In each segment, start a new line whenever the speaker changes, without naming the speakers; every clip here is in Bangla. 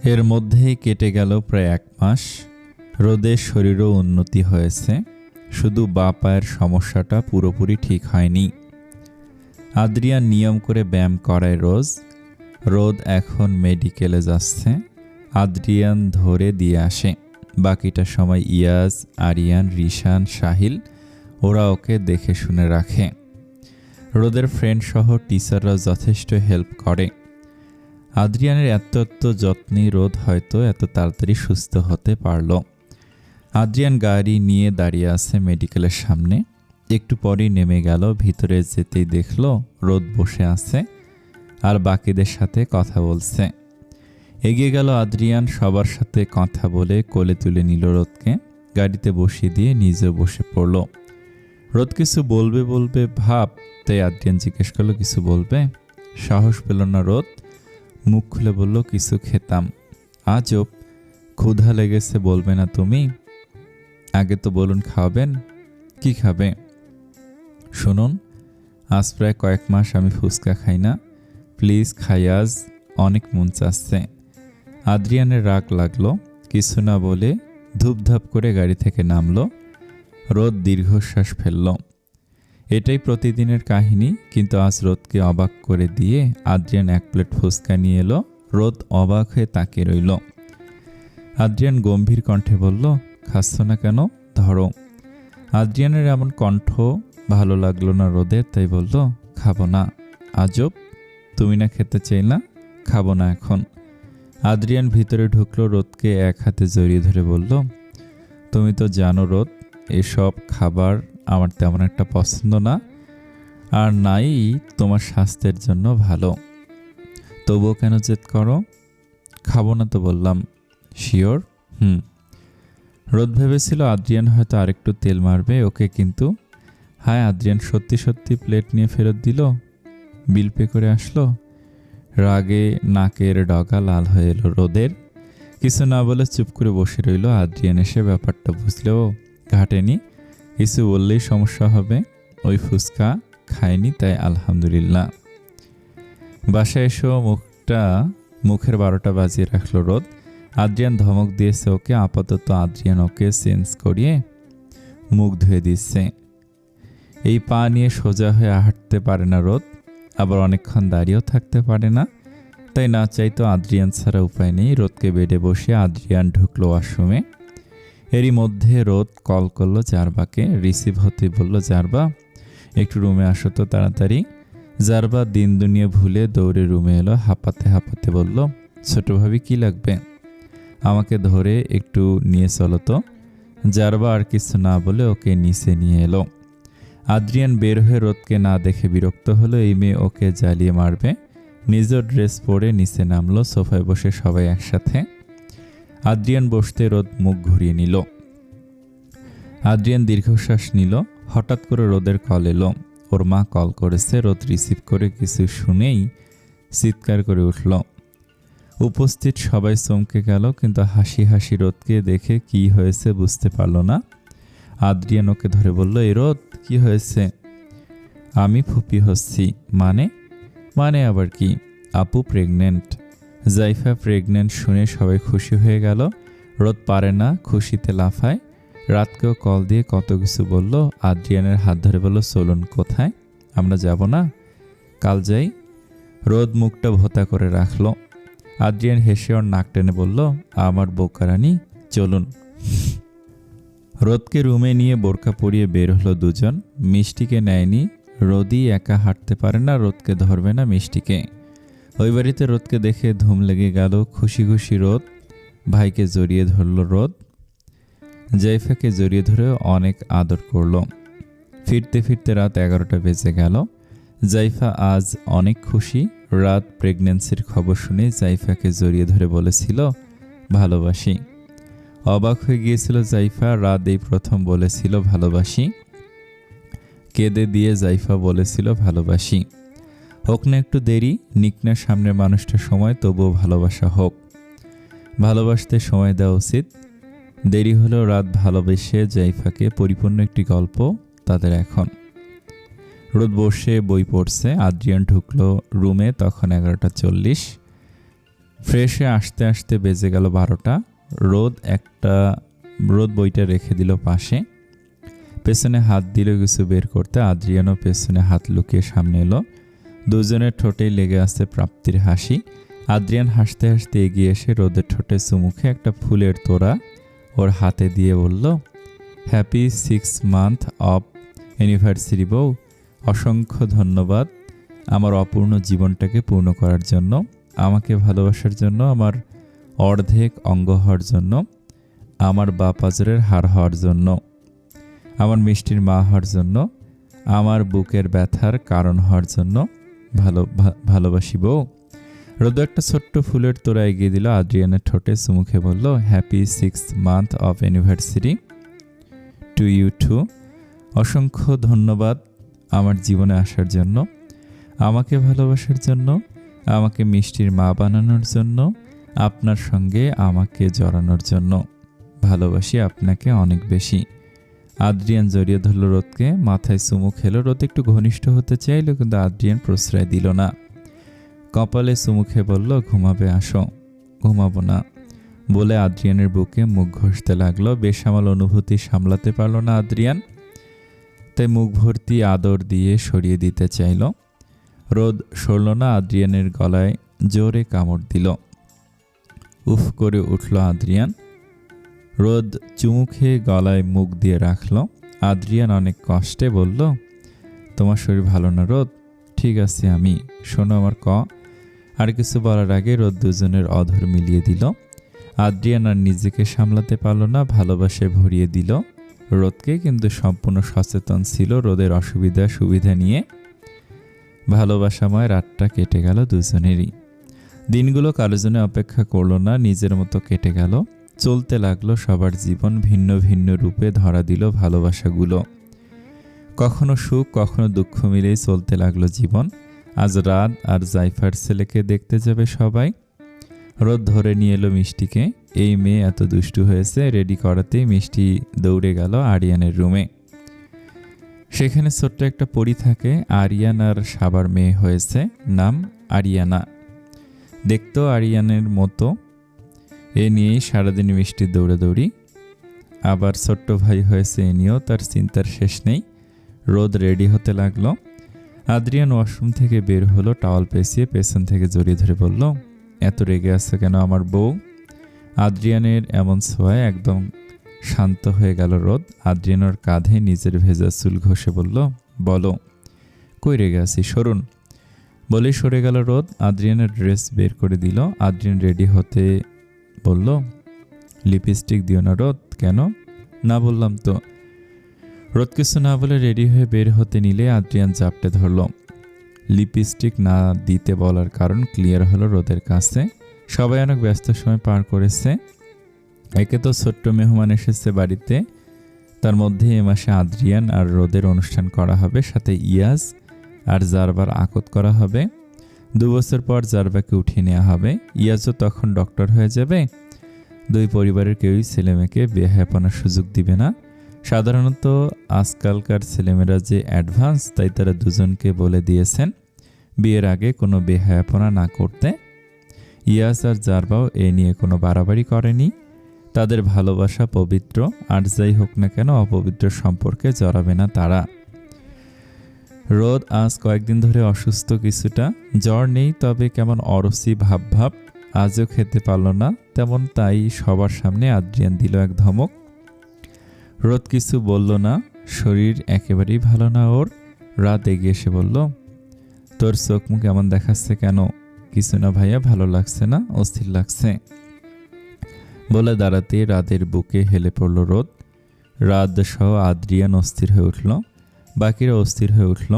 এর মধ্যেই কেটে গেল প্রায় 1 মাস। রোদের শরীরও উন্নতি হয়েছে, শুধু বাঁ পায়ের সমস্যাটা পুরোপুরি ঠিক হয়নি। আদ্রিয়ান নিয়ম করে ব্যায়াম করায় রোজ। রোদ এখন মেডিকেলে যাচ্ছে, আদ্রিয়ান ধরে দিয়ে আসে। বাকিটা সময় ইয়াজ, আরিয়ান, রিশান, সাহিল ওরা ওকে দেখে শুনে রাখে। রোদের ফ্রেন্ড সহ টিচাররা যথেষ্ট হেল্প করে। আদ্রিয়ানের এত যত্নে রোদ হয়তো এত তাড়াতাড়ি সুস্থ হতে পারল। আদ্রিয়ান গাড়ি নিয়ে দাঁড়িয়ে আছে মেডিকেলের সামনে। একটু পরেই নেমে গেল। ভিতরে যেতেই দেখল রোদ বসে আছে আর বাকিদের সাথে কথা বলছে। এগিয়ে গেল আদ্রিয়ান, সবার সাথে কথা বলে কোলে তুলে নিল রোদকে। গাড়িতে বসিয়ে দিয়ে নিজেও বসে পড়ল। রোদ কিছু বলবে ভাব, তাই আদ্রিয়ান জিজ্ঞেস করলো, কিছু বলবে? সাহস পেল না রোদ, মুখ খুলে বলল, কিছু খেতাম। আজব, ক্ষুধা লেগেছে, বলবে না তুমি? আগে তো বলুন খাওয়াবেন। কি খাবে? শুনুন, আজ প্রায় কয়েক মাস আমি ফুচকা খাই না, প্লিজ খাই আজ, অনেক মন চাচ্ছে। আদ্রিয়ানের রাগ লাগলো, কিছু না বলে ধূপধাপ করে গাড়ি থেকে নামলো। রোদ দীর্ঘশ্বাস ফেলল। এটাই প্রতিদিনের কাহিনী, কিন্তু আজ রোদকে অবাক করে দিয়ে আদ্রিয়ান 1 প্লেট ফুচকা নিয়ে এলো। রোদ অবাক হয়ে তাকিয়ে রইল। আদ্রিয়ান গম্ভীর কণ্ঠে বলল, খাচ্ছ না কেন? ধরো। আদ্রিয়ানের এমন কণ্ঠ ভালো লাগলো না রোদের, তাই বলল, খাবো না। আজব, তুমি না খেতে চাইলা? খাবো না এখন। আদ্রিয়ান ভিতরে ঢুকলো, রোদকে এক হাতে জড়িয়ে ধরে বলল, তুমি তো জানো রোদ, এসব খাবার আমার তেমন একটা পছন্দ না, আর নাই তোমার স্বাস্থ্যের জন্য ভালো। তবুও কেন জেদ করো? খাবো না তো বললাম। শিওর? রোদ ভেবেছিল আদ্রিয়ান হয়তো আরেকটু তেল মারবে ওকে, কিন্তু হায়, আদ্রিয়ান সত্যি প্লেট নিয়ে ফেরত দিল। বিল পে করে আসলো। রাগে নাকের ডগা লাল হয়ে এলো রোদের। কিছু না বলে চুপ করে বসে রইল। আদ্রিয়ান এসে ব্যাপারটা বুঝলেও ঘাটেনি। কিছু বললেই সমস্যা হবে। ওই ফুচকা খায়নি, তাই আলহামদুলিল্লাহ। বাসায় এসেও মুখের 12টা বাজিয়ে রাখলো রোদ। আদ্রিয়ান ধমক দিয়েছে ওকে। আপাতত আদ্রিয়ান ওকে চেঞ্জ করিয়ে মুখ ধুয়ে দিচ্ছে। এই পা নিয়ে সোজা হয়ে হাঁটতে পারে না রোদ, আবার অনেকক্ষণ দাঁড়িয়েও থাকতে পারে না, তাই না চাইতো আদ্রিয়ান ছাড়া উপায় নেই। রোদকে বেডে বসে আদ্রিয়ান ঢুকলো ওয়াশরুমে। এরই মধ্যে রোদ কল করলো জারবাকে। রিসিভ হতে বলল, জারবা একটু রুমে আসো তো তাড়াতাড়ি। জারবা দিন দুনিয়া ভুলে দৌড়ে রুমে এলো। হাঁপাতে বলল, ছোট ভাবি কি লাগবে? আমাকে ধরে একটু নিয়ে চলো তো। জারবা আর কিছু না বলে ওকে নিচে নিয়ে এলো। আদ্রিয়ান বের হয়ে রোদকে না দেখে বিরক্ত হলো। এই মেয়ে ওকে জ্বালিয়ে মারবে। নিজের ড্রেস পরে নিচে নামলো। সোফায় বসে সবাই একসাথে। আদ্রিয়ান বসতে রোদ মুখ ঘুরিয়ে নিল। আদ্রিয়ান দীর্ঘশ্বাস নিল। হঠাৎ করে রোদের কল এলো। ওর মা কল করেছে। রোদ রিসিভ করে কিছু শুনেই চিৎকার করে উঠল। উপস্থিত সবাই চমকে গেল, কিন্তু হাসি রোদকে দেখে কি হয়েছে বুঝতে পারল না। আদ্রিয়ান ওকে ধরে বলল, এই রোদ, কি হয়েছে? আমি ফুপি হচ্ছি। মানে আবার কি? আপু প্রেগনেন্ট। জাইফা প্রেগনেন্ট শুনে সবাই খুশি হয়ে গেল। রোদ পারে না, খুশিতে লাফায়। রাতকেও কল দিয়ে কত কিছু বলল। আদ্রিয়ানের হাত ধরে বলল, চলুন। কোথায়? আমরা যাব না, কাল যাই। রোদ মুখটা ভোতা করে রাখল। আদ্রিয়ান হেসে ওর নাক টেনে বলল, আমার বোকারানি, চলুন। রোদকে রুমে নিয়ে বোরকা পরিয়ে বের হলো দুজন। মিষ্টিকে নেয়নি। রোদই একা হাঁটতে পারে না, রোদকে ধরবে না মিষ্টিকে। ওই বাড়িতে রোদকে দেখে ধুম লেগে গেল। খুশি রোদ ভাইকে জড়িয়ে ধরল। রোদ জাইফাকে জড়িয়ে ধরে অনেক আদর করল। ফিরতে রাত 11টা বেজে গেল। জাইফা আজ অনেক খুশি। রাত প্রেগন্যান্সির খবর শুনে জাইফাকে জড়িয়ে ধরে বলেছিল, ভালোবাসি। অবাক হয়ে গিয়েছিল জাইফা। রাত এই প্রথম বলেছিল ভালোবাসি। কেঁদে দিয়ে জাইফা বলেছিল ভালোবাসি। হোক না একটু দেরি, নিকনার সামনের মানুষটা সময়, তবুও ভালোবাসা হোক। ভালোবাসতে সময় দেওয়া উচিত। দেরি হলেও রাত ভালোবেসে জাইফাকে পরিপূর্ণ একটি গল্প তাদের এখন। রোদ বসে বই পড়ছে। আদ্রিয়ান ঢুকলো রুমে, তখন 11টা 40। ফ্রেশে আসতে আসতে বেজে গেল 12টা। রোদ বইটা রেখে দিল পাশে, পেছনে হাত দিল কিছু বের করতে। আদ্রিয়ানও পেছনে হাত লুকিয়ে সামনে এলো। দুজনের ঠোঁটেই লেগে আছে প্রাপ্তির হাসি। আদ্রিয়ান হাসতে হাসতে এগিয়ে এসে রোদের ঠোঁটে চুমুখে একটা ফুলের তোড়া ওর হাতে দিয়ে বলল, হ্যাপি 6 মান্থ অফ অ্যানিভার্সারি বউ। অসংখ্য ধন্যবাদ আমার অপূর্ণ জীবনটাকে পূর্ণ করার জন্য, আমাকে ভালোবাসার জন্য, আমার অর্ধেক অঙ্গ হওয়ার জন্য, আমার বাপ আজরের হার হওয়ার জন্য, আমার মিষ্টির মা হওয়ার জন্য, আমার বুকের ব্যথার কারণ হওয়ার জন্য। ভালোবাসি বউ। রোদ একটা ছোট্ট ফুলের তোড়া এগিয়ে দিল আদ্রিয়ানের ঠোঁটে, চুমুখে বলল, happy 6 month of anniversary to you too. অসংখ্য ধন্যবাদ আমার জীবনে আসার জন্য, আমাকে ভালোবাসার জন্য, আমাকে মিষ্টির মা বানানোর জন্য, আপনার সঙ্গে আমাকে জড়ানোর জন্য। ভালোবাসি আপনাকে অনেক বেশি। আদ্রিয়ান জড়িয়ে ধরল রোদকে, মাথায় চুমু খেলো। রোদ একটু ঘনিষ্ঠ হতে চাইল, কিন্তু আদ্রিয়ান প্রশ্রয় দিল না। কপালে চুমু খেয়ে বলল, ঘুমাবে, আসো। ঘুমাবো না বলে আদ্রিয়ানের বুকে মুখ ঘষতে লাগলো। বেসামাল অনুভূতি সামলাতে পারল না আদ্রিয়ান, তাই মুখ ভর্তি আদর দিয়ে সরিয়ে দিতে চাইল। রোদ সরল না, আদ্রিয়ানের গলায় জোরে কামড় দিল। উফ করে উঠল আদ্রিয়ান। রোদ চুমু খেয়ে গলায় মুখ দিয়ে রাখল। আদ্রিয়ান অনেক কষ্টে বলল, তোমার শরীর ভালো না রোদ? ঠিক আছে আমি, শোনো আমার আর কিছু বলার আগে রোদ দুজনের অধর মিলিয়ে দিল। আদ্রিয়ান আর নিজেকে সামলাতে পারল না, ভালোবাসায় ভরিয়ে দিল রোদকে, কিন্তু সম্পূর্ণ সচেতন ছিল রোদের অসুবিধা সুবিধা নিয়ে। ভালোবাসাময় রাতটা কেটে গেল দুজনেরই। দিনগুলো কারো জন্য অপেক্ষা করলো না, নিজের মতো কেটে গেল। চলতে লাগলো সবার জীবন, ভিন্ন ভিন্ন রূপে ধরা দিল ভালোবাসাগুলো। কখনো সুখ কখনো দুঃখ মিলেই চলতে লাগলো জীবন। আজ রাত আর জাইফার ছেলেকে দেখতে যাবে সবাই। রোদ ধরে নিয়ে এলো মিষ্টিকে। এই মেয়ে এত দুষ্টু হয়েছে। রেডি করাতেই মিষ্টি দৌড়ে গেল আরিয়ানের রুমে। সেখানে ছোট্ট একটা পরী থাকে, আরিয়ান আর সাবার মেয়ে হয়েছে, নাম আরিয়ানা। দেখতেও আরিয়ানের মতো। এ নিয়েই সারাদিন মিষ্টির দৌড়াদৌড়ি। আবার ছোট্ট ভাই হয়েছে, এ নিয়েও তার চিন্তার শেষ নেই। রোদ রেডি হতে লাগলো। আদ্রিয়ান ওয়াশরুম থেকে বের হলো, টাওয়াল পেঁচিয়ে পেছন থেকে জড়িয়ে ধরে বলল, এত রেগে আছে কেন আমার বউ? আদ্রিয়ানের এমন ছোঁয়ায় একদম শান্ত হয়ে গেল রোদ। আদ্রিয়ানের কাঁধে নিজের ভেজা চুল ঘষে বলল, বলো কই রেগে আছি, সরুন। বলেই সরে গেল রোদ। আদ্রিয়ানের ড্রেস বের করে দিল। আদ্রিয়ান রেডি হতে বলল, লিপস্টিক দিও না রোদ। কেন? না বললাম তো। রোদ কিছু না বলে রেডি হয়ে বের হতে নিলে আদ্রিয়ান জাপটে ধরল। লিপস্টিক না দিতে বলার কারণ ক্লিয়ার হলো রোদের কাছে। সবাই অনেক ব্যস্ত সময় পার করেছে। একে তো ছোট্ট মেহমান এসেছে বাড়িতে, তার মধ্যে এ মাসে আদ্রিয়ান আর রোদের অনুষ্ঠান করা হবে, সাথে ইয়াজ আর জারবার আকদ করা হবে। 2 বছর পর জারবাকে উঠিয়ে নেওয়া হবে। ইয়াজও তখন ডক্টর হয়ে যাবে। দুই পরিবারের কেউই ছেলেমেয়েকে বেহায়াপনার সুযোগ দিবে না। সাধারণত আজকালকার ছেলেমেয়েরা যে অ্যাডভান্স, তাই তারা দুজনকে বলে দিয়েছেন বিয়ের আগে কোনো বেহায়াপনা না করতে। ইয়াজ আর জারবাও এ নিয়ে কোনো বাড়াবাড়ি করেনি। তাদের ভালোবাসা পবিত্র, আর যাই হোক না কেন অপবিত্র সম্পর্কে জড়াবে না তারা। রোদ আজ কয়েকদিন ধরে অসুস্থ, কিছুটা জ্বর নেই, তবে কেমন অরসি ভাব। আজও খেতে পারল না তেমন, তাই সবার সামনে আদ্রিয়ান দিল এক ধমক। রোদ কিছু বলল না, শরীর একেবারেই ভালো না ওর। রাত এগিয়ে এসে বলল, তোর চোখ মুখ এমন দেখাচ্ছে কেন? কিছু না ভাইয়া, ভালো লাগছে না, অস্থির লাগছে বলে দাঁড়াতে রাদের বুকে হেলে পড়ল রোদ। রাত সহ আদ্রিয়ান অস্থির হয়ে উঠল, বাকিরা অস্থির হয়ে উঠল।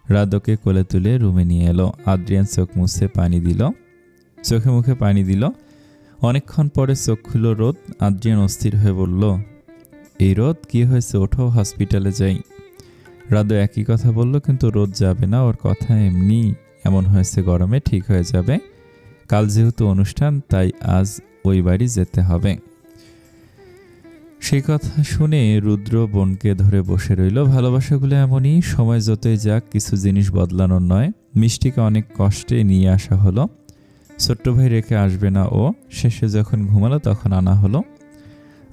রাত ওকে কোলে তুলে রুমে নিয়ে এলো। আদ্রিয়ান চোখ মুছে পানি দিল, চোখে মুখে পানি দিল। অনেকক্ষণ পরে চোখ খুলল রোদ। আদ্রিয়ান অস্থির হয়ে বলল, এই রোদ কি হয়েছে, ওঠো হসপিটালে যাই। রাদও একই কথা বলল, কিন্তু রোদ যাবে না। ওর কথা এমন হয়েছে, গরমে ঠিক হয়ে যাবে। কাল যেহেতু অনুষ্ঠান, তাই আজ ওই বাড়ি যেতে হবে। সেই কথা শুনে রুদ্র বোনকে ধরে বসে রইল। ভালোবাসাগুলো এমনই, সময় যতই যাক কিছু জিনিস বদলানোর নয়। মিষ্টিকে অনেক কষ্টে নিয়ে আসা হলো। ছোট্ট ভাই রেখে আসবে না ও। শেষে যখন ঘুমালো তখন আনা হলো।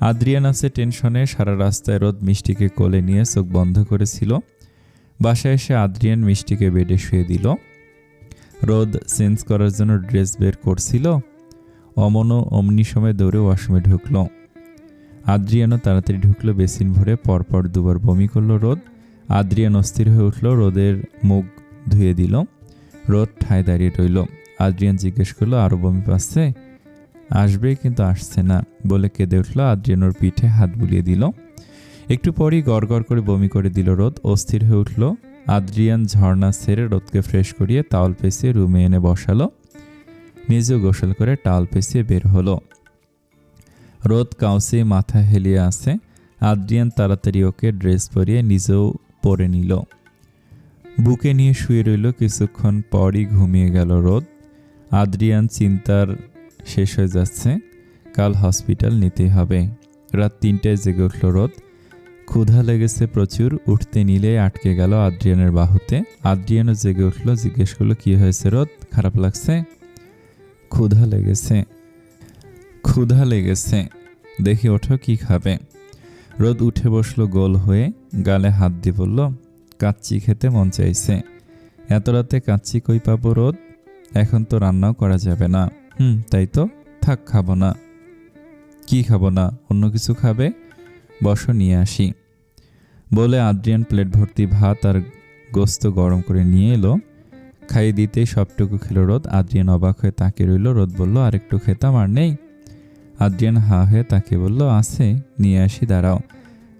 আদ্রিয়ান আছে টেনশনে। সারা রাস্তায় রোদ মিষ্টিকে কোলে নিয়ে চোখ বন্ধ করেছিল। বাসায় এসে আদ্রিয়ান মিষ্টিকে বেডে শুয়ে দিল। রোদ চেঞ্জ করার জন্য ড্রেস বের করছিল। অমনও অমনি সময় দৌড়ে ওয়াশরুমে ঢুকলো। আদ্রিয়ানও তাড়াতাড়ি ঢুকলো। বেসিন ভরে পরপর দুবার বমি করলো রোদ। আদ্রিয়ান অস্থির হয়ে উঠল, রোদের মুখ ধুয়ে দিল। রোদ ঠায় দাঁড়িয়ে রইল। আদ্রিয়ান জিজ্ঞেস করলো, আরও বমি পাচ্ছে? আসবে কিন্তু আসছে না বলে কেঁদে উঠল। আদ্রিয়ান ওর পিঠে হাত বুলিয়ে দিল। একটু পরই গড় করে বমি করে দিল রোদ। অস্থির হয়ে উঠল। আদ্রিয়ান ঝর্ণা ছেড়ে রোদকে ফ্রেশ করিয়ে টাওয়াল পেঁচিয়ে রুমে এনে বসালো। নিজেও গোসল করে টাওয়াল পেঁচিয়ে বের হলো। রোদ কাউসে মাথা হেলিয়ে আছে। আদ্রিয়ান তাড়াতাড়ি ওকে ড্রেস পরিয়ে নিজেও পরে নিল। বুকে নিয়ে শুয়ে রইল। কিছুক্ষণ পরই ঘুমিয়ে গেল রোদ। আদ্রিয়ান চিন্তার শেষ হয়ে যাচ্ছে। কাল হসপিটাল নিতেই হবে। রাত 3টায় জেগে উঠল রোদ। ক্ষুধা লেগেছে প্রচুর। উঠতে নিলে আটকে গেল আদ্রিয়ানের বাহুতে। আদ্রিয়ানও জেগে উঠল। জিজ্ঞেস করলো, কি হয়েছে রোদ? খারাপ লাগছে? ক্ষুধা লেগেছে। দেখি ওঠো, কি খাবে? রোদ উঠে বসলো গোল হয়ে। গালে হাত দিয়ে বলল, কাচ্চি খেতে মন চাইছে। এত রাতে কাচ্চি কই পাবো রোদ? এখন তো রান্নাও করা যাবে না। তাই তো, থাক, খাবো না। কি খাবো না? অন্য কিছু খাবে? বসো, নিয়ে আসি। বলে আদ্রিয়ান প্লেট ভর্তি ভাত আর গোস্ত গরম করে নিয়ে এলো। খাইয়ে দিতেই সবটুকু খেলো রোদ। আদ্রিয়ান অবাক হয়ে তাকিয়ে রইল। রোদ বলল, আর একটু খেতাম। আর নেই? আদ্রিয়ান হা হয়ে তাকিয়ে বলল, আছে, নিয়ে আসি, দাঁড়াও।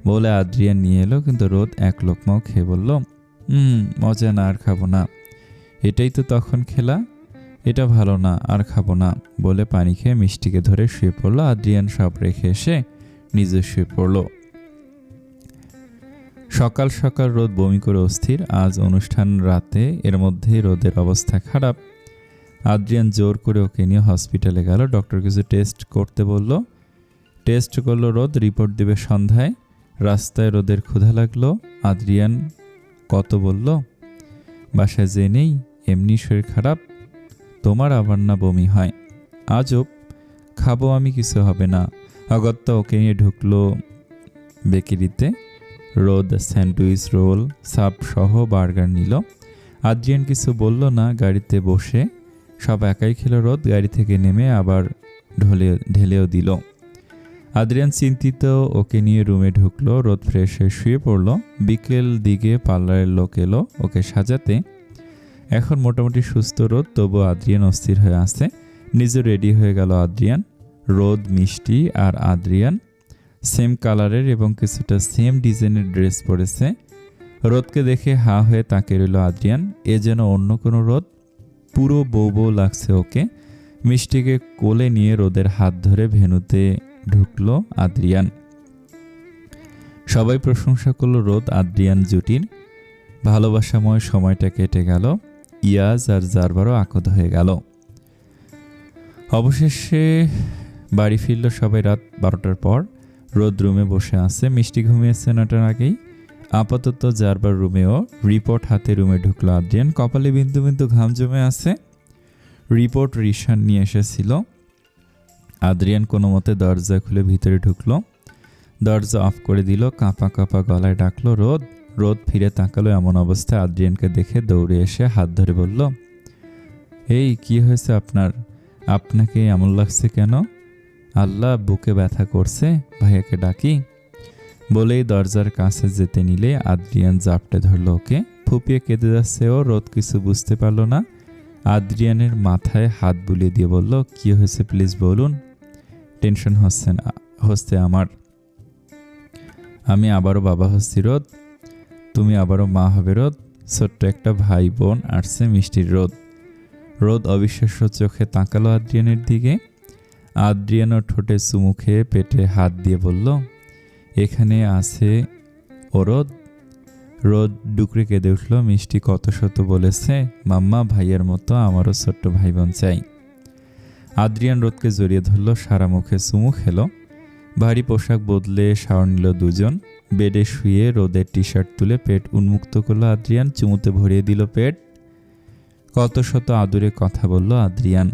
বলে আদ্রিয়ান নিয়ে এলো। কিন্তু রোদ এক লোকমাও খেয়ে বলল, মজা না, আর খাবো না। এটাই তো তখন খেলা। এটা ভালো না, আর খাবো না। বলে পানি খেয়ে মিষ্টিকে ধরে শুয়ে পড়লো। আদ্রিয়ান সব রেখে এসে নিজে শুয়ে পড়ল। সকাল সকাল রোদ বমি করে অস্থির। আজ অনুষ্ঠান রাতে, এর মধ্যে রোদের অবস্থা খারাপ। আদ্রিয়ান জোর করে ওকে নিয়ে হসপিটালে গেল। ডক্টর কিছু টেস্ট করতে বলল। টেস্ট করলো রোদ। রিপোর্ট দেবে সন্ধ্যায়। রাস্তায় রোদের ক্ষুধা লাগলো। আদ্রিয়ান কত বলল, বাসায় যে নেই, এমনি শরীর খারাপ, তোমার আবার না বমি হয়? আজব, খাবো আমি, কিছু হবে না। অগত্যা ওকে নিয়ে ঢুকলো বেকারিতে। রোদ স্যান্ডউইচ, রোল, সাপ সহ বার্গার নিল। আদ্রিয়ান কিছু বলল না। গাড়িতে বসে সব একাই খেলো রোদ। গাড়ি থেকে নেমে আবার ঢেলেও দিল। আদ্রিয়ান চিন্তিত। ওকে নিয়ে রুমে ঢুকলো। রোদ ফ্রেশ হয়ে শুয়ে পড়ল। বিকেল দিকে পার্লারের লোক এলো ওকে সাজাতে। এখন মোটামুটি সুস্থ রোদ, তবু আদ্রিয়ান অস্থির হয়ে আছে। নিজে রেডি হয়ে গেল আদ্রিয়ান। রোদ, মিষ্টি আর আদ্রিয়ান সেম কালারের এবং কিছুটা সেম ডিজাইনের ড্রেস পরেছে। রোদকে দেখে হা হয়ে তাকিয়ে রইল আদ্রিয়ান। এ যেন অন্য কোনো রোদ। পুরো বউ লাগছে ওকে। মিষ্টিকে কোলে নিয়ে রোদের হাত ধরে ভেন্যুতে ঢুকলো আদ্রিয়ান। সবাই প্রশংসা করলো রোদ আদ্রিয়ান জুটির। ভালোবাসাময় সময়টা কেটে গেল। ইয়াজ আর জারবারও আকদ হয়ে গেল। অবশেষে বাড়ি ফিরল সবাই রাত 12টার পর। রোদ রুমে বসে আছে। মিষ্টি ঘুমিয়েছে 9টার আগেই। আপাতত জারবার রুমেও। রিপোর্ট হাতে রুমে ঢুকলো আদ্রিয়ান। কপালে বিন্দু বিন্দু ঘাম জমে আছে। রিপোর্ট রিশান নিয়ে এসেছিল। আদ্রিয়ান কোনো মতে দরজা খুলে ভিতরে ঢুকলো। দরজা অফ করে দিল। কাঁপা কাঁপা গলায় ডাকলো, রোদ। রোদ ফিরে তাকালো। এমন অবস্থায় আদ্রিয়ানকে দেখে দৌড়ে এসে হাত ধরে বলল, এই কি হয়েছে আপনার? আপনাকে এমন লাগছে কেন? আল্লাহ, বুকে ব্যথা করছে, ভাইয়াকে ডাকি? বলেই দরজার কাছে যেতে নিলে আদ্রিয়ান জাপটে ধরল ওকে। ফুপিয়ে কেঁদে যাচ্ছে ও। রোদ কিছু বুঝতে পারল না। আদ্রিয়ানের মাথায় হাত বুলিয়ে দিয়ে বলল, কি হয়েছে প্লিজ বলুন। টেনশন হচ্ছে আমার। আমি আবারও বাবা হচ্ছি রোদ। তুমি আবারও মা হবে রোদ। ছোট্ট একটা ভাই বোন আসছে মিষ্টির রোদ। রোদ অবিশ্বাস্য চোখে তাকালো আদ্রিয়ানের দিকে। আদ্রিয়ানও ঠোঁটে চুমু খেয়ে পেটে হাত দিয়ে বলল, এখানে আছে ও রোদ। রোদ ডুকরে কেঁদে উঠল। মিষ্টি কত শত বলেছে, মাম্মা, ভাইয়ের মতো আমারও ছোট্ট ভাই বোন চাই। আদ্রিয়ান রোদকে জড়িয়ে ধরল। সারা মুখে চুমু খেলো। ভারী পোশাক বদলে শাওয়ার নিল দুজন। বেডে শুয়ে রোদের টি শার্ট তুলে পেট উন্মুক্ত করলো আদ্রিয়ান। চুমুতে ভরিয়ে দিল পেট। কত শত আদুরে কথা বলল আদ্রিয়ান।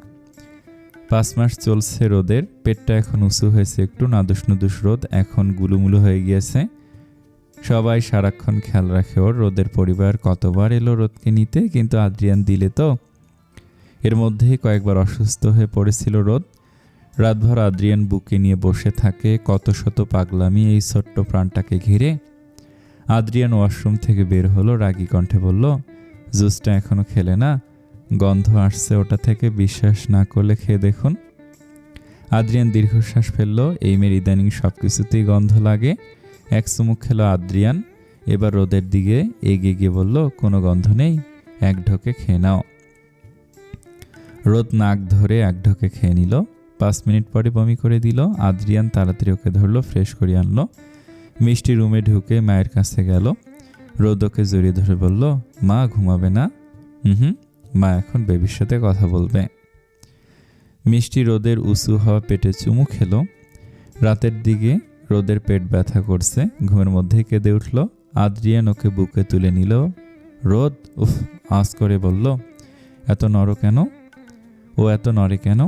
5 মাস চলছে রোদের, পেটটা এখন উঁচু হয়েছে, একটু নাদুস নুদুস রোদ এখন গুলুমুলু হয়ে গিয়েছে। সবাই সারাক্ষণ খেয়াল রাখে ওর। রোদের পরিবার কতবার এলো রোদকে নিতে, কিন্তু আদ্রিয়ান দিলে তো। এর মধ্যেই কয়েকবার অসুস্থ হয়ে পড়েছিল রোদ। রাতভর আদ্রিয়ান বুকে নিয়ে বসে থাকে, কত শত পাগলামি এই ছোট্ট প্রাণটাকে ঘিরে। আদ্রিয়ান ওয়াশরুম থেকে বের হলো, রাগী কণ্ঠে বলল, জুসটা এখনো খেলে না? গন্ধ আসছে ওটা থেকে, বিশ্বাস না করলে খেয়ে দেখুন। আদ্রিয়ান দীর্ঘশ্বাস ফেলল। এই মেয়ের ইদানিং সব কিছুতেই গন্ধ লাগে। এক চুমুক খেলো আদ্রিয়ান, এবার রোদের দিকে এগিয়ে গিয়ে বলল, কোনো গন্ধ নেই, এক ঢোকে খেয়ে নাও। রোদ নাক ধরে এক ঢোকে খেয়ে নিল। 5 মিনিট পরে বমি করে দিল। আদ্রিয়ান তাড়াতাড়ি ওকে ধরলো, ফ্রেশ করে আনলো। মিষ্টি রুমে ঢুকে মায়ের কাছে গেল। রোদ ওকে জড়িয়ে ধরে বলল, মা ঘুমাবে না? মা এখন বেবির সাথে কথা বলবে। মিষ্টি রোদের উঁচু হওয়া পেটে চুমু খেলো। রাতের দিকে রোদের পেট ব্যথা করছে, ঘুমের মধ্যেই কেঁদে উঠল। আদ্রিয়ান ওকে বুকে তুলে নিল। রোদ উফ আঁচ করে বলল, এত নড়ো কেন? ও এত নড়ে কেন?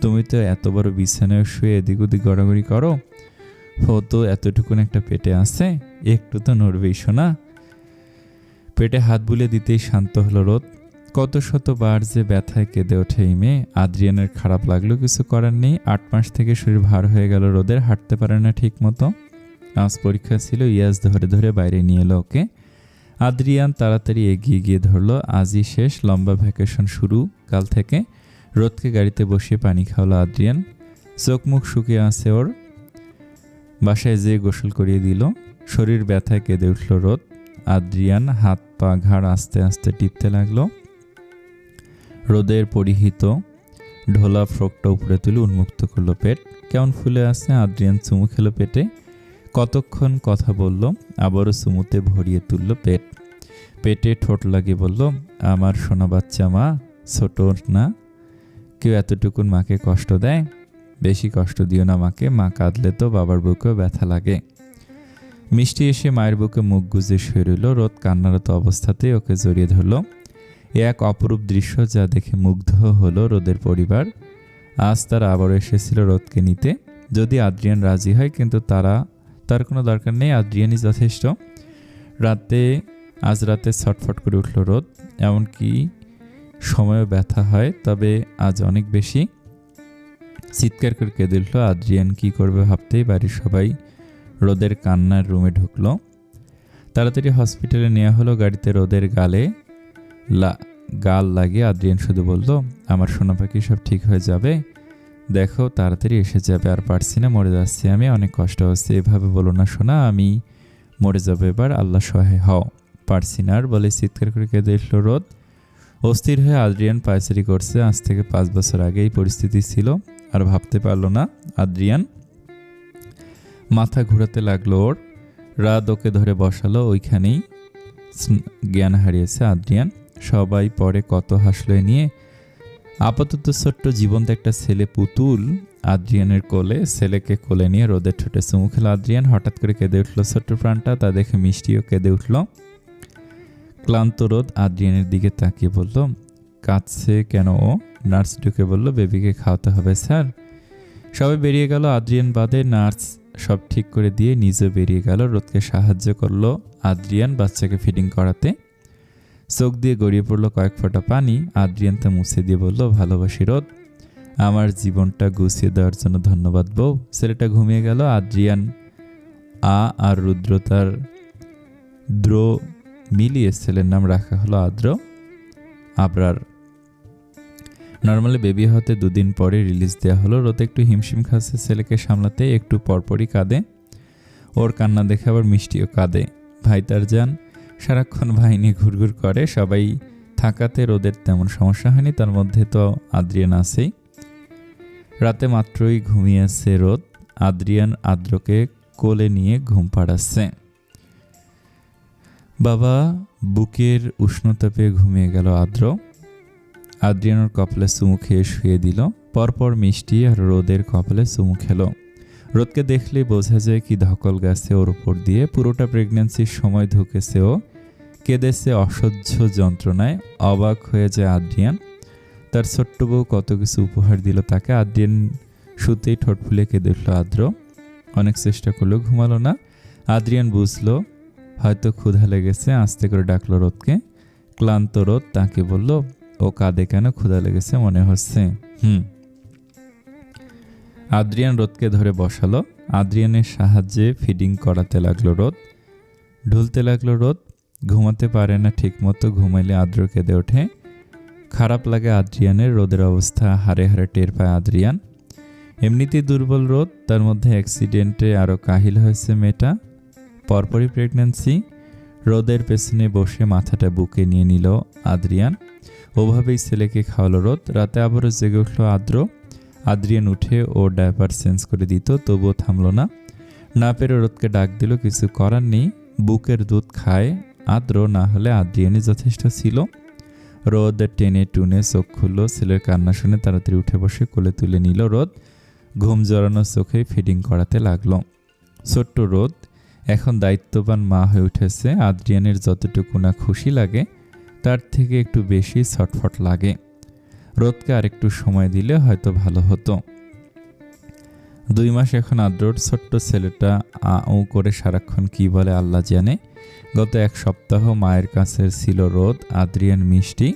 তুমি তো এত বড় বিছানায় শুয়ে এদিক ওদিক গড়াগড়ি করো, ও তো এতটুকুন একটা পেটে আছে, একটু তো নড়বেই শোনা। পেটে হাত বুলিয়ে দিতেই শান্ত হলো রোদ। কত শতবার যে ব্যথায় কেঁদে ওঠে এই মেয়ে। আদ্রিয়ানের খারাপ লাগলো, কিছু করার নেই। 8 মাস থেকে শরীর ভার হয়ে গেল রোদের, হাঁটতে পারে না ঠিক মতো। আজ পরীক্ষা ছিল, ইয়াস ধরে ধরে বাইরে নিয়ে এলো ওকে। আদ্রিয়ান তাড়াতাড়ি এগিয়ে গিয়ে ধরলো, আজই শেষ, লম্বা ভ্যাকেশন শুরু কাল থেকে। রোদকে গাড়িতে বসিয়ে পানি খাওয়ালো আদ্রিয়ান। চোখ মুখ শুকিয়ে আছে ওর। বাসায় যেয়ে গোসল করিয়ে দিল। শরীর ব্যথায় কেঁদে উঠল রোদ। আদ্রিয়ান হাত পা ঘাড় আস্তে আস্তে টিপতে লাগলো। রোদের পরিহিত ঢোলা ফ্রকটা উপরে তুলে উন্মুক্ত করলো পেট। কেমন ফুলে আছে। আদ্রিয়ান চুমু খেলো পেটে। কতক্ষণ কথা বলল, আবারও চুমুতে ভরিয়ে তুলল পেট। পেটে ঠোঁট লাগিয়ে বলল, আমার সোনা বাচ্চা মা, ছোট না? কেউ এতটুকুন মাকে কষ্ট দেয়? বেশি কষ্ট দিও না মাকে, মা কাঁদলে তো বাবার বুকেও ব্যথা লাগে। মিষ্টি এসে মায়ের বুকে মুখ গুজে শুয়ে রইল। রোদ কান্নারত অবস্থাতেই ওকে জড়িয়ে ধরল। এ এক অপরূপ দৃশ্য, যা দেখে মুগ্ধ হলো রোদের পরিবার। আজ তারা আবারও এসেছিল রোদকে নিতে। যদি আদ্রিয়ান রাজি হয়, কিন্তু তার কোনো দরকার নেই, আদ্রিয়ানই যথেষ্ট। আজ রাতে ছটফট করে উঠল রোদ। এমনকি সময়ও ব্যথা হয়, তবে আজ অনেক বেশি। চিৎকার করে কেঁদে উঠল। আদ্রিয়ান কি করবে ভাবতেই বাড়ির সবাই রোদের কান্নার রুমে ঢুকলো। তাড়াতাড়ি হসপিটালে নেওয়া হলো। গাড়িতে রোদের গাল লাগিয়ে আদ্রিয়ান শুধু বলল, আমার সোনা পাখি, সব ঠিক হয়ে যাবে, দেখো তাড়াতাড়ি এসে যাবে। আর পারছি না, মরে যাচ্ছি আমি, অনেক কষ্ট হচ্ছে। এভাবে বলো না সোনা, আমি মরে যাবো এবার, আল্লাহ সহায় হও, পারছি না আর, বলে চিৎকার করে কেঁদে উঠল রোদ। অস্থির হয়ে আদ্রিয়ান পায়চারি করছে। আজ থেকে 5 বছর আগে এই পরিস্থিতি ছিল। আর ভাবতে পারলো না আদ্রিয়ান। মাথা ঘুরাতে লাগলো ওর। রাত ওকে ধরে বসালো ওইখানেই। জ্ঞান হারিয়েছে আদ্রিয়ান। সবাই পরে কত হাসলো নিয়ে। আপাতত ছোট্ট জীবন্ত একটা ছেলে পুতুল আদ্রিয়ানের কোলে। ছেলেকে কোলে নিয়ে রোদের ঠোঁটে চুমু খেলো আদ্রিয়ান। হঠাৎ করে কেঁদে উঠলো ছোট্ট প্রাণটা। তা দেখে মিষ্টিও কেঁদে উঠল। ক্লান্ত রোদ আদ্রিয়ানের দিকে তাকিয়ে বলল, কাঁদছে কেন ও? নার্স ঢুকে বলল, বেবিকে খাওয়াতে হবে স্যার। সবাই বেরিয়ে গেল, আদ্রিয়ান বাদে। নার্স সব ঠিক করে দিয়ে নিজে বেরিয়ে গেল। রোদকে সাহায্য করলো আদ্রিয়ান বাচ্চাকে ফিডিং করাতে। চোখ দিয়ে গড়িয়ে পড়লো কয়েক ফোঁটা পানি। আদ্রিয়ান তা মুছে দিয়ে বলল, ভালোবাসি রোদ, আমার জীবনটা গুছিয়ে দেওয়ার জন্য ধন্যবাদ বউ। ছেলেটা ঘুমিয়ে গেল। আদ্রিয়ান আর রুদ্রতার দ্র মিলিয়ে ছেলের নাম রাখা হলো আবরার। নর্মালি বেবি হতে 2 দিন পরে রিলিজ দেওয়া হলো। রোদ একটু হিমশিম খাচ্ছে ছেলেকে সামলাতে, একটু পরপরই কাঁদে। ওর কান্না দেখে আবার মিষ্টিও কাঁদে। ভাই তার যান, সারাক্ষণ ভাই নিয়ে ঘুরঘুর করে। সবাই থাকাতে রোদের তেমন সমস্যা হয়নি, তার মধ্যে তো আদ্রিয়ান আছেই। রাতে মাত্রই ঘুমিয়েছে রোদ। আদ্রিয়ান আদ্রকে কোলে নিয়ে ঘুম পাড়াচ্ছে। বাবা বুকের উষ্ণতা পেয়ে ঘুমিয়ে গেল আদ্রিয়ানোর কপালে চুমু খেয়ে শুয়ে দিল। পরপর মিষ্টি আর রোদের কপালে চুমু খেলো। রোদকে দেখলে বোঝা যায় কি ধকল গেছে ওর উপর দিয়ে। পুরোটা প্রেগন্যান্সির সময় ধুকেছে ও, কেঁদেছে অসহ্য যন্ত্রণায়। অবাক হয়ে যায় আদ্রিয়ান। তার ছোট্ট বউ কত কিছু উপহার দিল তাকে। আদ্রিয়ান শুতেই ঠোঁট ফুলে কেঁদে উঠল আদ্র। অনেক চেষ্টা করলেও ঘুমালো না। আদ্রিয়ান বুঝলো হয়তো ক্ষুধা লেগেছে, আস্তে করে ডাকলো রোদকে। ক্লান্ত রোদ তাকে বলল, ও কাঁদে কেন? ক্ষুধা লেগেছে মনে হচ্ছে। আদ্রিয়ান রোদকে ধরে বসালো। আদ্রিয়ানের সাহায্যে ফিডিং করাতে লাগলো রোদ। ঢুলতে লাগলো রোদ। ঘুমাতে পারে না ঠিক মতো, ঘুমাইলে আদ্র কেঁদে ওঠে। খারাপ লাগে আদ্রিয়ানের। রোদের অবস্থা হাড়ে হাড়ে টের পায় আদ্রিয়ান। এমনিতেই দুর্বল রোদ, তার মধ্যে অ্যাক্সিডেন্টে আরও কাহিল হয়েছে মেয়েটা। পরপরই প্রেগন্যান্সি। রোদের পেছনে বসে মাথাটা বুকে নিয়ে নিল আদ্রিয়ান। ওভাবেই ছেলেকে খাওয়ালো রোদ। রাতে আবারও জেগে উঠল আদ্র। আদ্রিয়ান উঠে ও ডায়পার চেঞ্জ করে দিত, তবুও থামলো না। না পেরে রোদকে ডাক দিল, কিছু করার নেই, বুকের দুধ খায় আদ্র, না হলে আদ্রিয়ানই যথেষ্ট ছিল। রোদ টেনে টুনে চোখ খুলল। ছেলের কান্না শুনে তাড়াতাড়ি উঠে বসে কোলে তুলে নিল রোদ। ঘুম জড়ানো চোখে ফিডিং করাতে লাগলো। ছোট্ট রোদ এখন দায়িত্ববান মা হয়ে উঠেছে। আদ্রিয়ানের যতটুকু না খুশি লাগে তার থেকে একটু বেশি ছটফট লাগে। রোদকে আরেকটু সময় দিলে হয়তো ভালো হতো। 2 মাস এখন আদ্রর। ছোট্ট ছেলেটা উ করে সারাক্ষণ কি বলে আল্লাহ জানে। গত 1 সপ্তাহ মায়ের কাছে ছিল রোদ, আদ্রিয়ান, মিষ্টি।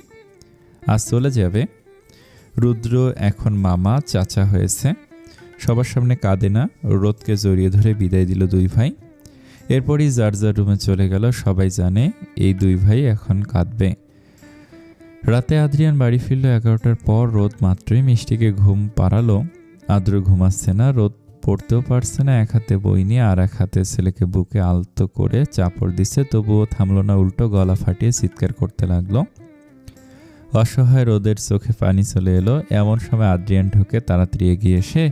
আজ চলে যাবে। রুদ্র এখন মামা, চাচা হয়েছে। সবার সামনে কাঁদে না। রোদকে জড়িয়ে ধরে বিদায় দিল 2 ভাই। এরপরই যার যার রুমে চলে গেল। সবাই জানে এই 2 ভাই এখন কাঁদবে। রাতে আদ্রিয়ান বাড়ি ফিরল 11টার পর। রোদ মাত্রই মিষ্টিকে ঘুম পাড়ালো। আদ্র ঘুমাচ্ছে না, রোদ পড়তেও পারছে না। এক হাতে বই নিয়ে আর এক হাতে ছেলেকে বুকে আলতো করে চাপড় দিচ্ছে, তবুও থামলো না, উল্টো গলা ফাটিয়ে চিৎকার করতে লাগলো। অসহায় রোদের চোখে পানি চলে এলো। এমন সময় আদ্রিয়ান ঢুকে তাড়াতাড়ি এগিয়ে এসে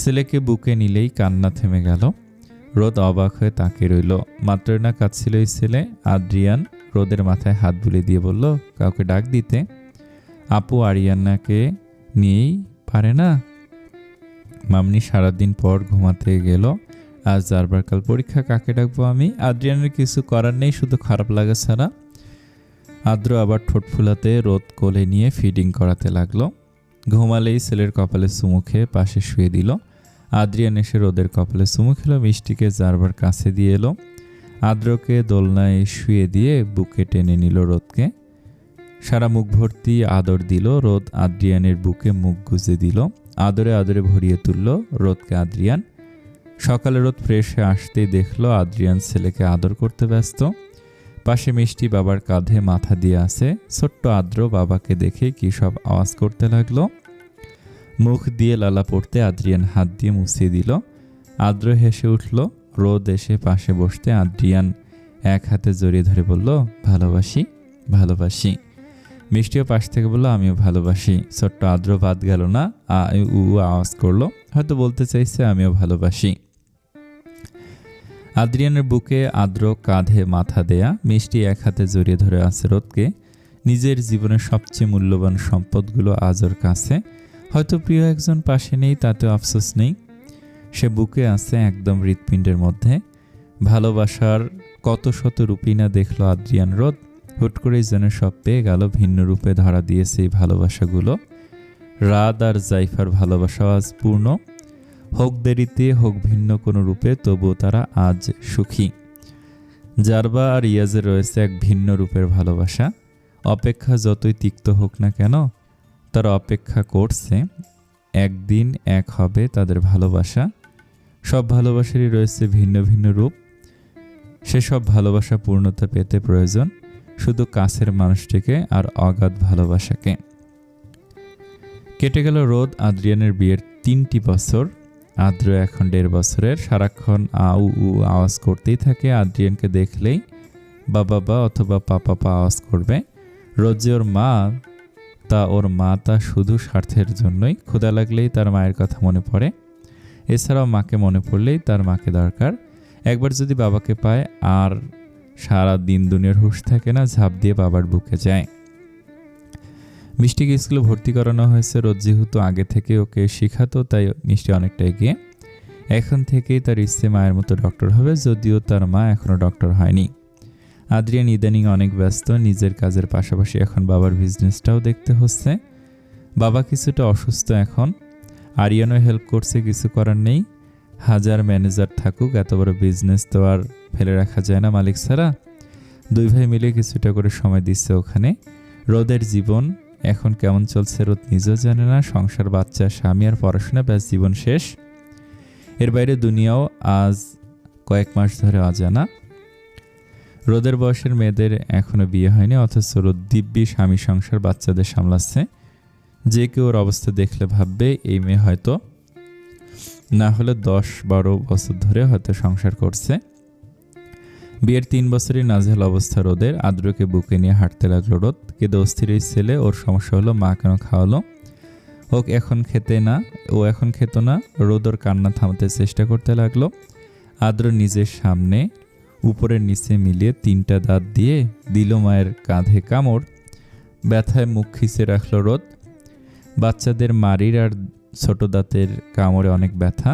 ছেলেকে বুকে নিলেই কান্না থেমে গেল। রোদ অবাক হয়ে তাকিয়ে রইল। মাত্রই না কাঁদছিল এই ছেলে। আদ্রিয়ান রোদের মাথায় হাত বুলিয়ে দিয়ে বলল, কাউকে ডাক দিতে। আপু আরিয়ানাকে নিয়েই পারে না। মামনি সারাদিন পর ঘুমাতে গেল। আজ 4বার কাল পরীক্ষা, কাকে ডাকবো আমি? আদ্রিয়ানের কিছু করার নেই, শুধু খারাপ লাগা ছাড়া। আদ্র আবার ঠোঁট ফুলাতে রোদ কোলে নিয়ে ফিডিং করাতে লাগলো। ঘুমালেই ছেলের কপালে চুমু খেয়ে পাশে শুয়ে দিল। আদ্রিয়ান এসে রোদের কপালে চুমু খেলো, মিষ্টিকে 4বার কাছে দিয়ে এলো। আদ্রকে দোলনায় শুয়ে দিয়ে বুকে টেনে নিল রোদকে। সারা মুখ ভর্তি আদর দিল। রোদ আদ্রিয়ানের বুকে মুখ গুজে দিল। আদরে আদরে ভরিয়ে তুলল রোদকে আদ্রিয়ান। সকালে রোদ ফ্রেশ হয়ে আসতেই দেখলো আদ্রিয়ান ছেলেকে আদর করতে ব্যস্ত। পাশে মিষ্টি বাবার কাঁধে মাথা দিয়ে আছে। ছোট্ট আদ্র বাবাকে দেখে কি সব আওয়াজ করতে লাগলো। মুখ দিয়ে লালা পড়তে আদ্রিয়ান হাত দিয়ে মুছিয়ে দিল। আদ্র হেসে উঠল। রোদ এসে পাশে বসতে আদ্রিয়ান এক হাতে জড়িয়ে ধরে বলল, ভালোবাসি, ভালোবাসি। মিষ্টিও পাশ থেকে বলল, আমিও ভালোবাসি। ছোট্ট আদ্র বাদ গেল না, আওয়াজ করলো। হয়তো বলতে চাইছে আমিও ভালোবাসি। আদ্রিয়ানের বুকে আদ্র কাঁধে মাথা দেয়া। মিষ্টি এক হাতে জড়িয়ে ধরে আছে রোদকে। নিজের জীবনের সবচেয়ে মূল্যবান সম্পদগুলো আজ ওর কাছে। হয়তো প্রিয় একজন পাশে নেই, তাতেও আফসোস নেই। সে বুকে আছে একদম হৃৎপিণ্ডের মধ্যে। ভালোবাসার কত শত রূপই না দেখলো আদ্রিয়ান রোদ। হুট করেই যেন সব পেয়ে গেল। ভিন্ন রূপে ধরা দিয়েছে এই ভালোবাসাগুলো। রাত আর জাইফার ভালোবাসা আজ পূর্ণ। হোক দেরিতে, হোক ভিন্ন কোনো রূপে, তবুও তারা আজ সুখী। জারবা আর ইয়াজের রয়েছে এক ভিন্ন রূপের ভালোবাসা। অপেক্ষা যতই তিক্ত হোক না কেন, তারা অপেক্ষা করছে একদিন এক হবে তাদের ভালোবাসা। সব ভালোবাসারই রয়েছে ভিন্ন ভিন্ন রূপ। সেসব ভালোবাসা পূর্ণতা পেতে প্রয়োজন শুধু কাছের মানুষটিকে আর অগাধ ভালোবাসাকে। কেটে গেল রোদ আদ্রিয়ানের বিয়ের 3টি বছর। আদ্র এখন 1.5 বছরের। সারাক্ষণ আওয়াজ করতেই থাকে। আদ্রিয়ানকে দেখলেই বাবা অথবা পাপা আওয়াজ করবে। রোদ যে ওর মা, ওর মা তা শুধু স্বার্থের জন্যই। ক্ষুধা লাগলেই তার মায়ের কথা মনে পড়ে। এছাড়াও মাকে মনে পড়লেই তার মাকে দরকার। একবার যদি বাবাকে পায় আর সারা দিন দুনিয়ার হুঁশ থাকে না, ঝাঁপ দিয়ে বাবার বুকে যায়। মিষ্টিকে স্কুলে ভর্তি করানো হয়েছে। রোদ যেহেতু আগে থেকে ওকে শিখাতো, তাই মিষ্টি অনেকটা এগিয়ে। এখন থেকেই তার ইচ্ছে মায়ের মতো ডক্টর হবে, যদিও তার মা এখনো ডক্টর হয়নি। আদ্রিয়ান ইদানিং অনেক ব্যস্ত। নিজের কাজের পাশাপাশি এখন বাবার বিজনেসটাও দেখতে হচ্ছে। বাবা কিছুটা অসুস্থ এখন, আরিয়ানও হেল্প করছে, কিছু করার নেই। হাজার ম্যানেজার থাকুক, এত বড় বিজনেস তো আর ফেলে রাখা যায় না মালিক ছাড়া। দুই ভাই মিলে কিছুটা করে সময় দিচ্ছে ওখানে। রোদের জীবন এখন কেমন চলছে রোদ নিজেও জানে না। সংসার, বাচ্চা, স্বামী আর পড়াশোনা, ব্যাস জীবন শেষ। এর বাইরে দুনিয়াও আজ কয়েক মাস ধরে অজানা। রোদের বয়সের মেয়েদের এখনো বিয়ে হয়নি, অথচ রোদ দিব্যি স্বামী, সংসার, বাচ্চাদের সামলাচ্ছে। যে কেউ ওর অবস্থা দেখলে ভাববে এই মেয়ে হয়তো না হলে 10-12 বছর ধরে হয়তো সংসার করছে। বিয়ের 3 বছরই নাজেহাল অবস্থা রোদের। আদ্রকে বুকে নিয়ে হাঁটতে লাগলো রোদ। কেঁদে অস্থির এই ছেলে। ওর সমস্যা হলো মা কেন খাওয়ালো, ও এখন খেত না। রোদ ওর কান্না থামাতে চেষ্টা করতে লাগলো। আদ্র নিজের সামনে উপরের নিচে মিলিয়ে 3টা দাঁত দিয়ে দিল মায়ের কাঁধে কামড়। ব্যথায় মুখ খিচে রাখলো রোদ। বাচ্চাদের মারির আর ছোট দাঁতের কামড়ে অনেক ব্যথা।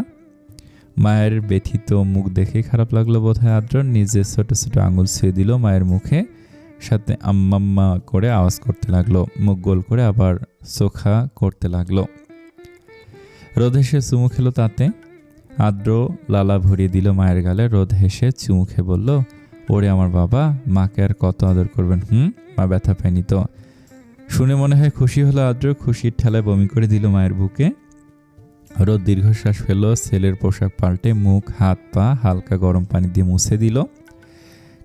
মায়ের ব্যথিত মুখ দেখে খারাপ লাগলো বোধহয় আদ্র। নিজে ছোট ছোট আঙুল ছুঁয়ে দিল মায়ের মুখে, সাথে আম্মাম্মা করে আওয়াজ করতে লাগলো। মুখ গোল করে আবার চোখা করতে লাগলো। রোদ হেসে চুমু খেলো তাতে। আদ্র লালা ভরিয়ে দিল মায়ের গালে। রোদ হেসে চুমু খেয়ে বলল, ওরে আমার বাবা, মাকে আর কত আদর করবেন। মা ব্যথা পায়নি তো? শুনে মনে হয় খুশি হলো আদ্র। খুশির ঠেলায় বমি করে দিল মায়ের বুকে। রোদ দীর্ঘশ্বাস ফেলল। ছেলের পোশাক পাল্টে মুখ, হাত, পা হালকা গরম পানি দিয়ে মুছে দিল।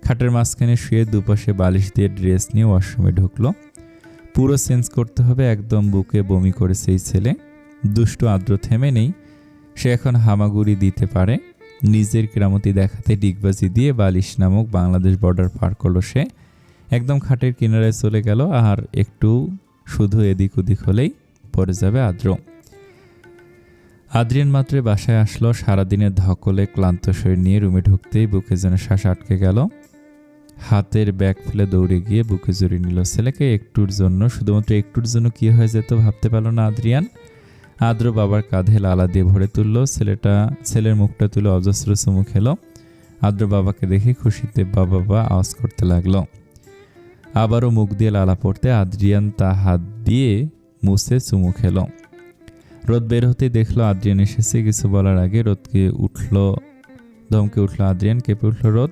খাটের মাঝখানে শুয়ে দুপাশে বালিশ দিয়ে ড্রেস নিয়ে ওয়াশরুমে ঢুকলো। পুরো চেঞ্জ করতে হবে একদম। বুকে বমি করেছে এই ছেলে। দুষ্টু আদ্র থেমে নেই। সে এখন হামাগুড়ি দিতে পারে। নিজের কেরামতি দেখাতে ডিগবাজি দিয়ে বালিশ নামক বাংলাদেশ বর্ডার পার করলো সে। একদম খাটের কিনারায় চলে গেল। আর একটু শুধু এদিক ওদিক হলেই পড়ে যাবে আদ্র। আদ্রিয়ান মাত্র বাসায় আসলো। সারাদিনের ধকলে ক্লান্ত শরীর নিয়ে রুমে ঢুকতেই বুকে যেন শ্বাস আটকে গেল। হাতের ব্যাগ ফেলে দৌড়ে গিয়ে বুকে জড়িয়ে নিল ছেলেকে। শুধুমাত্র একটুর জন্য কি হয়ে যেত ভাবতে পারল না আদ্রিয়ান। আদ্র বাবার কাঁধে লালা দিয়ে ভরে তুলল। ছেলের মুখটা তুলে অজস্র চুমু খেলো। আদ্র বাবাকে দেখে খুশিতে বাবা আওয়াজ করতে লাগলো। আবারও মুখ দিয়ে লালা পড়তে আদ্রিয়ান তা হাত দিয়ে মুছে চুমু খেলো। রোদ বের হতে দেখলো আদ্রিয়ান এসেছে। কিছু বলার আগে ধমকে উঠলো আদ্রিয়ান। কেঁপে উঠলো রোদ।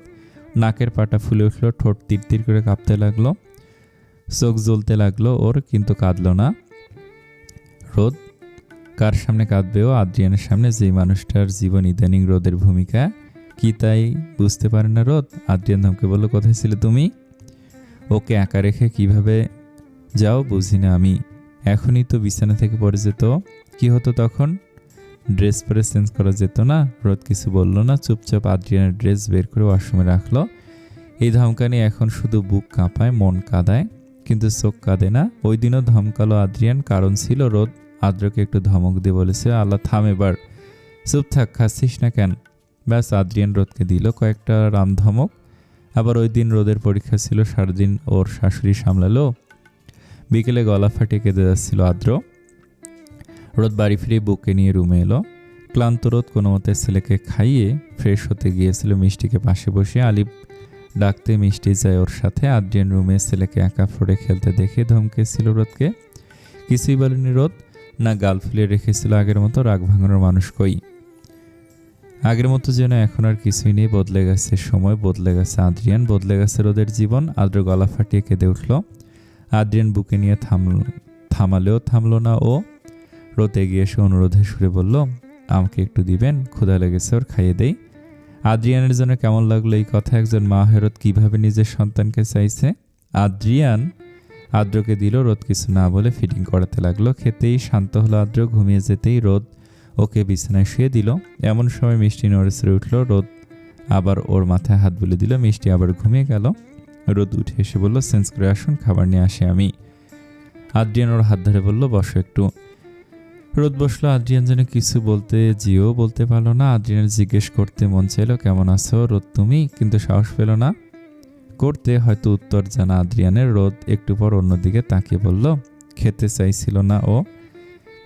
নাকের পাটা ফুলে উঠলো। ঠোঁট তীর করে কাঁপতে লাগলো। চোখ জ্বলতে লাগলো ওর, কিন্তু কাঁদলো না। রোদ কার সামনে কাঁদবেও? আদ্রিয়ানের সামনে, যেই মানুষটার জীবন ইদানিং রোদের ভূমিকা কি তাই বুঝতে পারে না রোদ। আদ্রিয়ান ধমকে বলল, কোথায় ছিলে তুমি? ওকে একা রেখে কিভাবে যাও বুঝি না আমি। এখনই তো বিছানা থেকে পড়ে যেত। কি হতো তখন? ড্রেস পরে চেঞ্জ করা যেত না? রোদ কিছু বলল না। চুপচাপ আদ্রিয়ানের ড্রেস বের করে ওয়াশরুমে রাখলো। এই ধমকানি এখন শুধু বুক কাঁপায়, মন কাঁদায়, কিন্তু চোখ কাঁদে না। ওই দিনও ধমকালো আদ্রিয়ান। কারণ ছিল রোদ আদ্রকে একটু ধমক দিয়ে বলেছে, আল্লাহ থাম এবার, চুপ থাক, খাচ্ছিস না কেন? ব্যাস আদ্রিয়ান রোদকে দিল কয়েকটা রাম ধমক। আবার ওই দিন রোদের পরীক্ষা ছিল। সারাদিন ওর শাশুড়ি সামলালো। বিকেলে গলা ফাটিয়ে কেঁদে যাচ্ছিল আদ্র। রোদ বাড়ি ফিরে বুকে নিয়ে রুমে এলো। ক্লান্ত রোদ কোনো মতে ছেলেকে খাইয়ে ফ্রেশ হতে গিয়েছিল। মিষ্টিকে পাশে বসে আলিপ ডাকতে মিষ্টি যায় ওর সাথে। আদ্রিয়ান রুমে ছেলেকে একা ফ্লোরে খেলতে দেখে ধমকেছিল রোদকে। কিছুই বলেনি রোদ, না গাল ফুলিয়ে রেখেছিল আগের মতো। রাগ ভাঙানোর মানুষ কই? আগের মতো যেন এখন আর কিছুই নেই। বদলে গেছে সময়, বদলে গেছে আদ্রিয়ান, বদলে গেছে রোদের জীবন। আদ্র গলা ফাটিয়ে কেঁদে উঠল। আদ্রিয়ান বুকে নিয়ে থামালেও থামলো না ও। রোদ এগিয়ে এসে অনুরোধের সুরে বলল, আমাকে একটু দিবেন, ক্ষুধা লেগেছে ওর, খাইয়ে দেই। আদ্রিয়ানের জন্য কেমন লাগলো এই কথা? একজন মা হেরত কিভাবে নিজের সন্তানকে চাইছে। আদ্রিয়ান আদ্রকে দিল। রোদ কিছু না বলে ফিটিং করাতে লাগলো। খেতেই শান্ত হলো আদ্র। ঘুমিয়ে যেতেই রোদ ওকে বিছানায় শুয়ে দিল। এমন সময় মিষ্টি নড়ে চড়ে উঠল। রোদ আবার ওর মাথায় হাত বুলিয়ে দিল। মিষ্টি আবার ঘুমিয়ে গেল। রোদ উঠে এসে বলল, চেঞ্জ করে আসুন, খাবার নিয়ে আসি আমি। আদ্রিয়ান ওর হাত ধরে বলল, বসো একটু। রোদ বসলো। আদ্রিয়ান যেন কিছু বলতে পারলো না। আদ্রিয়ানের জিজ্ঞেস করতে মন চাইলো, কেমন আছো রোদ তুমি? কিন্তু সাহস পেল না করতে। হয়তো উত্তর জানা আদ্রিয়ানের। রোদ একটু পর অন্যদিকে তাকিয়ে বলল, খেতে চাইছিল না ও।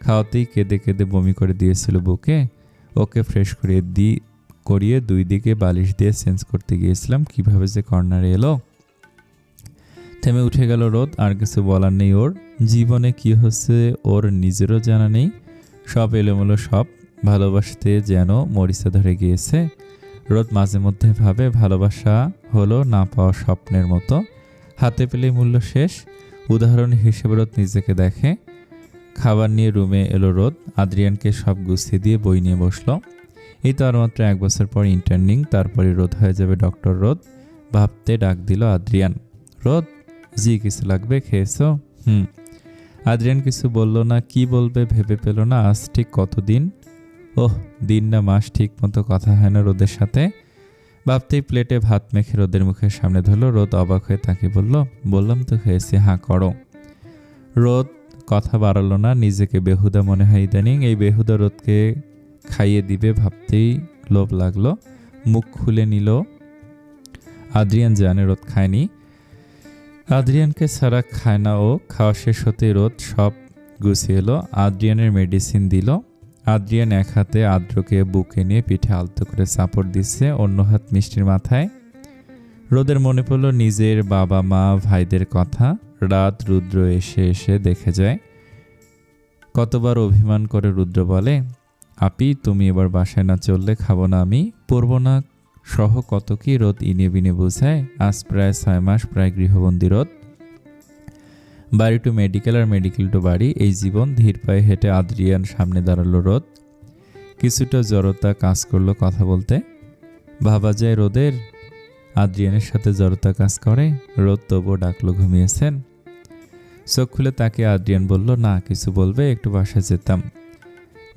খাওয়াতেই কেঁদে কেঁদে বমি করে দিয়েছিল বুকে। ওকে ফ্রেশ করিয়ে 2 দিকে বালিশ দিয়ে চেঞ্জ করতে গিয়েছিলাম। কিভাবে যে কর্নারে এলো থেমে উঠে গেল রোদ। আর কিছু বলার নেই ওর। জীবনে কি হচ্ছে ওর নিজেরও জানা নেই। সব এলোমেলো, সব ভালোবাসতে যেন মরিচা ধরে গিয়েছে। রোদ মাঝে মধ্যে ভাবে ভালোবাসা হলো না পাওয়া স্বপ্নের মতো, হাতে পেলে মূল্য শেষ। উদাহরণ হিসেবে রোদ নিজেকে দেখে। খাবার নিয়ে রুমে এলো রোদ। আদ্রিয়ানকে সব গুছিয়ে দিয়ে বই নিয়ে বসলো। এই তো আর মাত্র 1 বছর পর ইন্টার্নিং, তারপরে রোদ হয়ে যাবে ডক্টর রোদ। ভাবতে ডাক দিল আদ্রিয়ান। রোদ, জি কিছু লাগবে, খেয়েছো? আদ্রিয়ান কিছু বলল না। কি বলবে ভেবে পেল না। আজ ঠিক কতদিন, দিন না মাস ঠিক মতো কথা হয় না রোদের সাথে। ভাবতেই প্লেটে ভাত মেখে রোদের মুখের সামনে ধরলো। রোদ অবাক হয়ে তাকে বললাম তো খেয়েছি, হাঁ করো। রোদ কথা বাড়ালো না। নিজেকে বেহুদা মনে হয় ইদানিং। এই বেহুদা রোদকে খাইয়ে দিবে ভাবতেই লোভ লাগলো। মুখ খুলে নিল। আদ্রিয়ান জানে রোদ খায়নি। আদ্রিয়ানকে ছাড়া খায় না ও। খাওয়া শেষ হতে রোদ সব গুছিয়ে এলো। আদ্রিয়ানের মেডিসিন দিল। আদ্রিয়ান এক হাতে আদ্রকে বুকে নিয়ে পিঠে আলতো করে চাপড় দিচ্ছে, অন্য হাত মিষ্টির মাথায়। রোদের মনে পড়ল নিজের বাবা মা ভাইদের কথা। রাত রুদ্র এসে এসে দেখে যায়। কতবার অভিমান করে রুদ্র বলে, আপি তুমি এবার বাসায় না চললে খাবো না আমি, পড়বো না সহ কত কি রোদ ইনে বিনে বোঝায়। আজ প্রায় 6 মাস প্রায় গৃহবন্দী রোদ। বাড়ি টু মেডিকেল আর মেডিকেল টু বাড়ি, এই জীবন। ধীর পায়ে হেঁটে আদ্রিয়ান সামনে দাঁড়ালো রোদ। কিছুটা জড়তা কাজ করলো কথা বলতে। ভাবা যায় রোদের আদ্রিয়ানের সাথে জড়তা কাজ করে। রোদ তবুও ডাকলো, ঘুমিয়েছেন? চোখ খুলে তাকে আদ্রিয়ান বলল, না কিছু বলবে? একটু বাসায় যেতাম।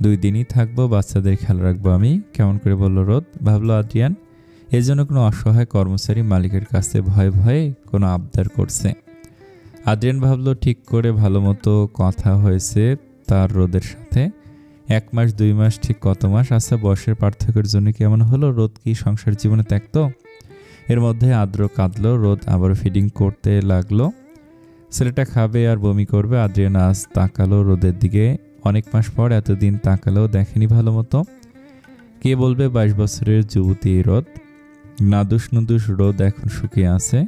2 দিনই থাকবো, বাচ্চাদের খেয়াল রাখবো আমি। কেমন করে বলল রোদ। ভাবলো আদ্রিয়ান এজন্য কোনো অসহায় কর্মচারী মালিকের কাছে ভয়ে ভয়ে কোনো আবদার করছে। আদ্রিয়ান ভাবলো ঠিক করে ভালো মতো কথা হয়েছে তার রোদের সাথে। 1 মাস 2 মাস ঠিক কত মাস? আচ্ছা বয়সের পার্থক্যের জন্য কেমন হলো? রোদ কি সংসার জীবনে ত্যাক্ত? এর মধ্যে আদ্র কাঁদলো। রোদ আবার ফিডিং করতে লাগলো। ছেলেটা খাবে আর বমি করবে। আদ্রিয়ান আজ তাকালো রোদের দিকে। অনেক মাস পর এতদিন তাকালেও দেখেনি ভালো মতো। কে বলবে 22 বছরের যুবতী রোদ। নাদুস নুদুস রোদ এখন শুকিয়ে আছে।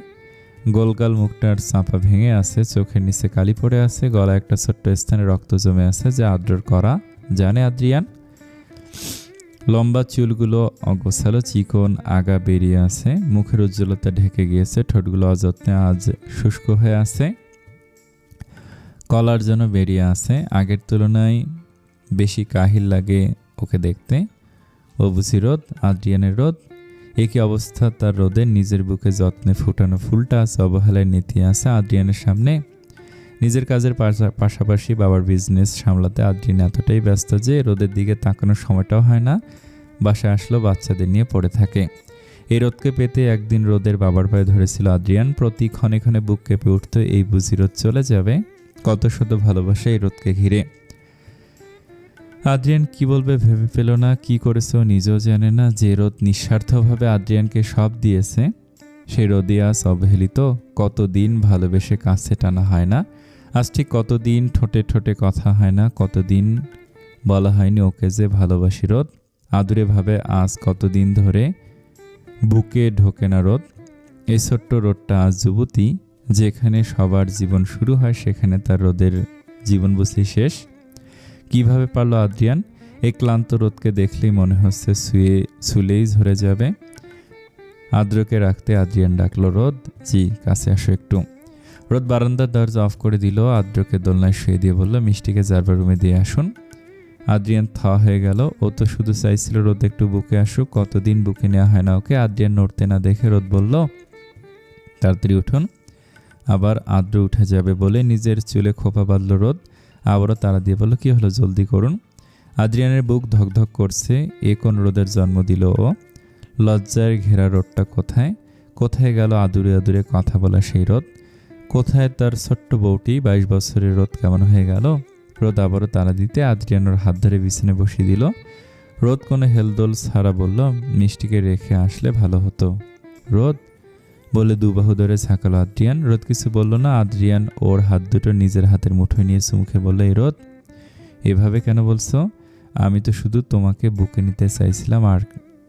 গোলগাল মুখটার চাপা ভেঙে আছে। চোখের নিচে কালি পড়ে আছে। গলা একটা ছোট্ট স্থানে রক্ত জমে আছে, যা আদ্রর করা জানে আদ্রিয়ান। লম্বা চুলগুলো অগোছালো, চিকন আগা বেরিয়ে আছে। মুখের উজ্জ্বলতা ঢেকে গিয়েছে। ঠোঁটগুলো অযত্নে আজ শুষ্ক হয়ে আছে। কলার যেন বেরিয়ে আছে। আগের তুলনায় বেশি কাহিল লাগে ওকে দেখতে। ও বুঝি রোদ, আদ্রিয়ানের রোদ। একই অবস্থা তার রোদের। নিজের বুকে যত্নে ফুটানো ফুলটা আছে, অবহেলায় নেতিয়ে আছে আদ্রিয়ানের সামনে। নিজের কাজের পাশাপাশি বাবার বিজনেস সামলাতে আদ্রিয়ান এতটাই ব্যস্ত যে রোদের দিকে তাকানোর সময়টাও হয় না। বাসায় আসলো, বাচ্চাদের নিয়ে পড়ে থাকে। এই রোদকে পেতে একদিন রোদের বাবার পায়ে ধরেছিল আদ্রিয়ান। প্রতি ক্ষণে ক্ষণে বুক কেঁপে উঠত, এই বুঝি রোদ চলে যাবে। কত শত ভালোবাসা এই রোদকে ঘিরে। আদ্রিয়ান কি বলবে ভেবে পেল না। কি করেছে ও নিজেও জানে না। যে রোদ নিঃস্বার্থভাবে আদ্রিয়ানকে সব দিয়েছে, সেই রোদই আজ অবহেলিত। কতদিন ভালোবেসে কাছে টানা হয় না। আজ ঠিক কতদিন ঠোঁটে ঠোঁটে কথা হয় না। কতদিন বলা হয়নি ওকে যে ভালোবাসি রোদ। আদুরে ভাবে আজ কতদিন ধরে বুকে ঢোকে না রোদ। এই ছোট্ট রোদটা আজ যুবতী। যেখানে সবার জীবন শুরু হয় সেখানে তার রোদের জীবন বুঝি শেষ। কিভাবে পারলো আদ্রিয়ান? এই ক্লান্ত রোদকে দেখলেই মনে হচ্ছে ছুলেই ঝরে যাবে। আদ্রকে রাখতে আদ্রিয়ান ডাকলো, রোদ জি কাছে আসো একটু। রোদ বারান্দার দরজা অফ করে দিল। আদ্রকে দোলনায় শুয়ে দিয়ে বলল, মিষ্টিকে যারবার রুমে দিয়ে আসুন। আদ্রিয়ান থা হয়ে গেল। ও তো শুধু চাইছিল রোদ একটু বুকে আসুক। কতদিন বুকে নেওয়া হয় না ওকে। আদ্রিয়ান নড়তে না দেখে রোদ বলল, তাড়াতাড়ি উঠুন। আবার আদ্র উঠে যাবে বলে নিজের চুলে খোপা বাঁধল রোদ। আবারও তাড়া দিয়ে বলল, কি হলো, জলদি করুন। আদ্রিয়ানের বুক ধকধক করছে। এ কোন রোদের জন্ম দিল ও? লজ্জায় ঘেরা রোদটা কোথায়? কোথায় গেল আদুরে আদুরে কথা বলা সেই রোদ? কোথায় তার ছোট্ট বউটি? 22 বছরের রোদ কেমন হয়ে গেল? রোদ আবারও তাড়া দিতে আদ্রিয়ানোর হাত ধরে বিছানে বসিয়ে দিল। রোদ কোনো হেলদোল ছাড়া বলল, মিষ্টিকে রেখে আসলে ভালো হতো। রোদ বলে 2 বাহু ধরে ঝাঁকালো আদ্রিয়ান। রোদ কিছু বলল না। আদ্রিয়ান ওর হাত দুটো নিজের হাতের মুঠোয় নিয়ে চুমুখে বলল, এই রোদ এভাবে কেন বলছো? আমি তো শুধু তোমাকে বুকে নিতে চাইছিলাম, আর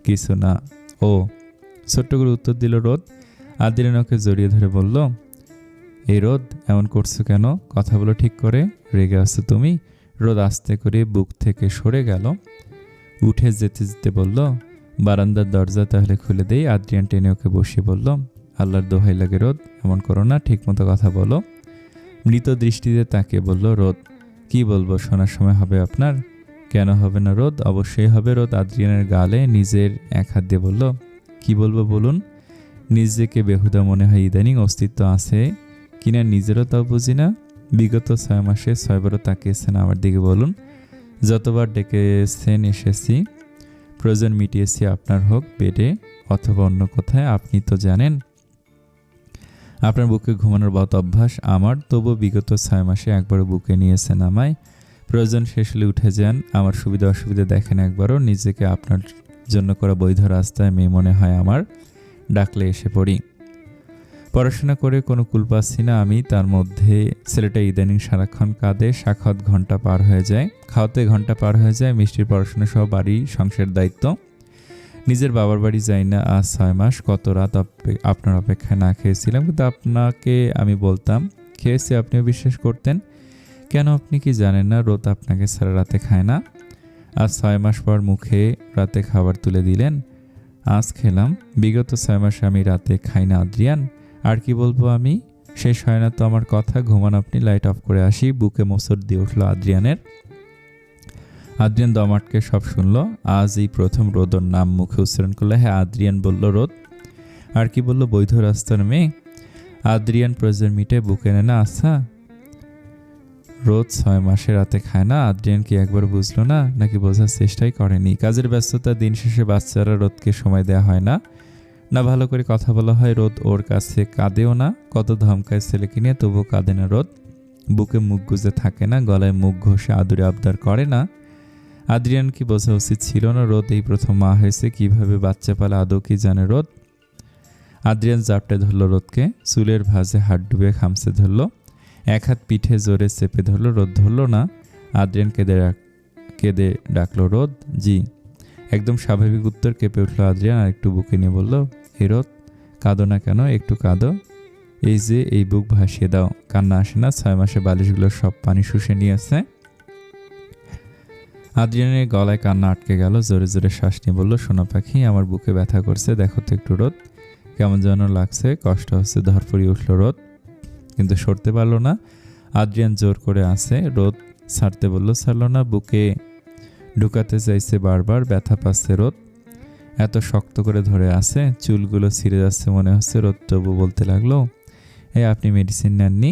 কিছু না। ও ছোট্ট করে উত্তর দিল রোদ। আদ্রিয়ান ওকে জড়িয়ে ধরে বলল, এই রোদ, এমন করছো কেন? কথা বলো ঠিক করে, রেগে আসছো তুমি? রোদ আস্তে করে বুক থেকে সরে গেল। উঠে যেতে যেতে বলল, বারান্দার দরজা তাহলে খুলে দেই। আদ্রিয়ান টেনে ওকে বসিয়ে বলল, আল্লাহর দোহাই লাগে রোদ, এমন করো না, ঠিক মতো কথা বলো। মৃত দৃষ্টিতে তাকিয়ে বলল রোদ, কি বলবো, শোনার সময় হবে আপনার? কেন হবে না রোদ, অবশ্যই হবে। রোদ আদ্রিয়ানের গালে নিজের এক হাত দিয়ে বলল, কি বলবো বলুন। নিজেকে বেহুদা মনে হয় ইদানিং, অস্তিত্ব আছে কিনা নিজেরও তাও বুঝি না। বিগত 6 মাসে 6 বারও তাকিয়েছেন আমার দিকে, বলুন। যতবার ডেকেছেন এসেছি, প্রয়োজন মিটিয়েছি, আপনার হোক বেডে অথবা অন্য কোথায়, আপনি তো জানেন আপনার বুকে ঘুমানোর বহুত অভ্যাস আমার, তবু বিগত 6 মাসে একবারও বুকে নিয়েছেন আমায়। প্রয়োজন শেষ হলে উঠে যান, আমার সুবিধা অসুবিধা দেখেন একবারও। নিজেকে আপনার জন্য করা বৈধ রাস্তায় মেয়ে মনে হয় আমার, ডাকলে এসে পড়ি। পড়াশোনা করে কোনো কুল পাচ্ছি না আমি, তার মধ্যে ছেলেটা ইদানিং সারাক্ষণ কাঁদে। সাক্ষাৎ ঘন্টা পার হয়ে যায়, খাওয়াতে ঘন্টা পার হয়ে যায়, মিষ্টির পড়াশোনা সহ বাড়ি সংসারের দায়িত্ব। নিজের বাবার বাড়ি যাই না আজ 6 মাস। কত রাত আপনার অপেক্ষায় না খেয়েছিলাম, কিন্তু আপনাকে আমি বলতাম খেয়েছি, আপনিও বিশ্বাস করতেন। কেন আপনি কি জানেন না রোদ আপনাকে ছাড়া রাতে খায় না? আজ 6 মাস পর মুখে রাতে খাবার তুলে দিলেন, আজ খেলাম। বিগত 6 মাসে আমি রাতে খাই না আদ্রিয়ান। আর কি বলবো আমি, শেষ হয় না তো আমার কথা। ঘুমান আপনি, লাইট অফ করে আসি। বুকে মোচড় দিয়ে উঠল আদ্রিয়ানের। আদ্রিয়ান দম আটকে সব শুনল। আজ এই প্রথম রোদর নাম মুখে উচ্চারণ করলে। হ্যাঁ আদ্রিয়ান, বলল রোদ। আর কি বলল, বৈধ রাস্তার মেয়ে। আদ্রিয়ান প্রয়োজন মিটে বুকে নেয় না। আচ্ছা রোদ 6 মাসে রাতে খায় না, আদ্রিয়ান কি একবার বুঝলো না, নাকি বোঝার চেষ্টাই করেনি? কাজের ব্যস্ততা, দিন শেষে বাচ্চারা রোদকে সময় দেওয়া হয় না, না ভালো করে কথা বলা হয়। রোদ ওর কাছে কাঁদেও না, কত ধমকায় ছেলেকে নিয়ে, তবুও কাঁদে না রোদ। বুকে মুখ গুজে থাকে না, গলায় মুখ ঘষে আদুরে আবদার করে না। আদ্রিয়ান কি বোঝা উচিত ছিল না রোদ এই প্রথম মা হয়েছে, কিভাবে বাচ্চা পালে আদৌ কি জানে রোদ? আদ্রিয়ান জাপটে ধরল রোদকে, চুলের ভাঁজে হাত ডুবে খামচে ধরল, এক হাত পিঠে জোরে চেপে ধরল। রোদ ধরল না। আদ্রিয়ান কেঁদে ডাকলো, রোদ। জি। একদম স্বাভাবিক উত্তর। কেঁপে উঠল আদ্রিয়ান, আর একটু বুকে নিয়ে বলল, হে রোদ, কাঁদো না কেন, একটু কাঁদো। এই যে এই বুক ভাসিয়ে দাও, কান্না আসে না। 6 মাসে বালিশগুলো সব পানি শুষে নিয়েছে। আদ্রিয়ানের গলায় কান্না আটকে গেল। জোরে জোরে শ্বাস নিয়ে বলল, সোনা পাখি, আমার বুকে ব্যথা করছে, দেখো তো একটু রোদ, কেমন যেন লাগছে, কষ্ট হচ্ছে। ধরফড়িয়ে উঠল রোদ, কিন্তু সরতে পারল না। আদ্রিয়ান জোর করে আছে, রোদ ছাড়তে বলল, ছাড়ল না। বুকে ঢুকাতে চাইছে বারবার, ব্যথা পাচ্ছে রোদ, এত শক্ত করে ধরে আছে, চুলগুলো ছিঁড়ে যাচ্ছে মনে হচ্ছে। রোদ তবু বলতে লাগলো, এই আপনি মেডিসিন নেননি?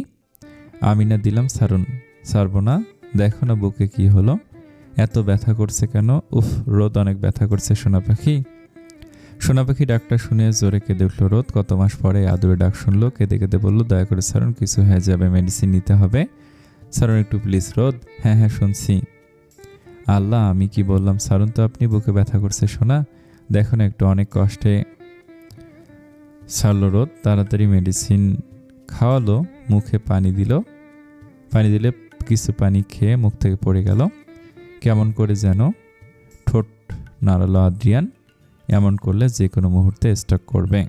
আমি না দিলাম, ছাড়ুন। ছাড়বো না, দেখো না বুকে কি হলো, এত ব্যথা করছে কেন? উফ রোদ, অনেক ব্যথা করছে সোনা পাখি। সোনা পাখি ডাকটা শুনে জোরে কেঁদে উঠল রোদ। কত মাস পরে আদুরে ডাক শুনলো, কেঁদে কেঁদে বলল, দয়া করে ছাড়ুন, কিছু হয়ে যাবে, মেডিসিন নিতে হবে, ছাড়ুন একটু প্লিজ রোদ। হ্যাঁ হ্যাঁ শুনছি। আল্লাহ, আমি কি বললাম, ছাড়ুন তো আপনি, বুকে ব্যথা করছে সোনা, দেখো না একটু, অনেক কষ্টে। ছাড়ল রোদ, তাড়াতাড়ি মেডিসিন খাওয়ালো, মুখে পানি দিলে কিছু পানি খেয়ে মুখ থেকে পড়ে গেল। কেমন করে যেন ঠোঁট নাড়ালো আদ্রিয়ান, এমন করলে যে কোনো মুহূর্তে স্ট্রোক করবে।